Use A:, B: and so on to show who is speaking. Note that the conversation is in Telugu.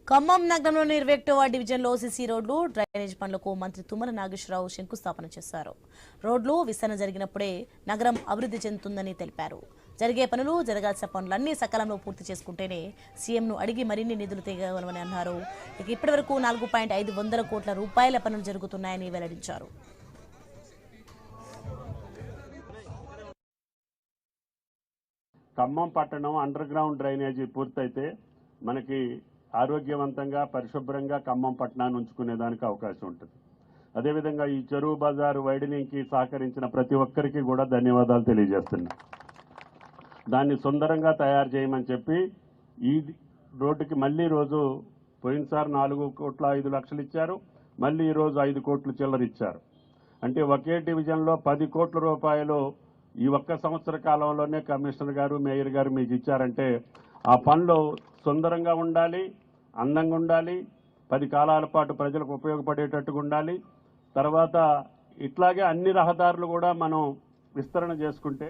A: ఖమ్మం నగరంలోని 21వ డివిజన్లో సిసి రోడ్లు డ్రైనేజ్ పనులకు మంత్రి తుమ్మల నాగేశ్వరరావు శంకుస్థాపన చేశారు. రోడ్లు విస్తరణ జరిగినప్పుడే నగరం అభివృద్ధి చెందుతుందని తెలిపారు. జరిగే పనులు జరగాల్సిన పనులన్నీ సకాలంలో పూర్తి చేసుకుంటేనే సీఎంను అడిగి మరిన్ని నిధులు తీయగలమని అన్నారు. ఇప్పటివరకు 4.5 కోట్ల రూపాయల పనులు జరుగుతున్నాయని వెల్లడించారు.
B: ఖమ్మం పట్టణం అండర్ గ్రౌండ్ డ్రైనేజీ పూర్తయితే మనకి ఆరోగ్యవంతంగా పరిశుభ్రంగా ఖమ్మం పట్టణాన్ని ఉంచుకునేదానికి అవకాశం ఉంటుంది. అదేవిధంగా ఈ చెరువు బజారు వైడనింగ్కి సహకరించిన ప్రతి ఒక్కరికి కూడా ధన్యవాదాలు తెలియజేస్తున్నా. దాన్ని సుందరంగా తయారు చేయమని చెప్పి ఈ రోడ్డుకి మళ్ళీ రోజు పోయినసారి 4,05,00,000 ఇచ్చారు, మళ్ళీ ఈరోజు 5 కోట్లు చిల్లర ఇచ్చారు. అంటే ఒకే డివిజన్లో 10 కోట్ల రూపాయలు ఈ ఒక్క సంవత్సర కాలంలోనే కమిషనర్ గారు మేయర్ గారు మీకు ఇచ్చారంటే ఆ పనులు సుందరంగా ఉండాలి, అందంగా ఉండాలి, 10 కాలాల పాటు ప్రజలకు ఉపయోగపడేటట్టుగా ఉండాలి. తర్వాత ఇట్లాగే అన్ని రహదారులు కూడా మనం విస్తరణ చేసుకుంటే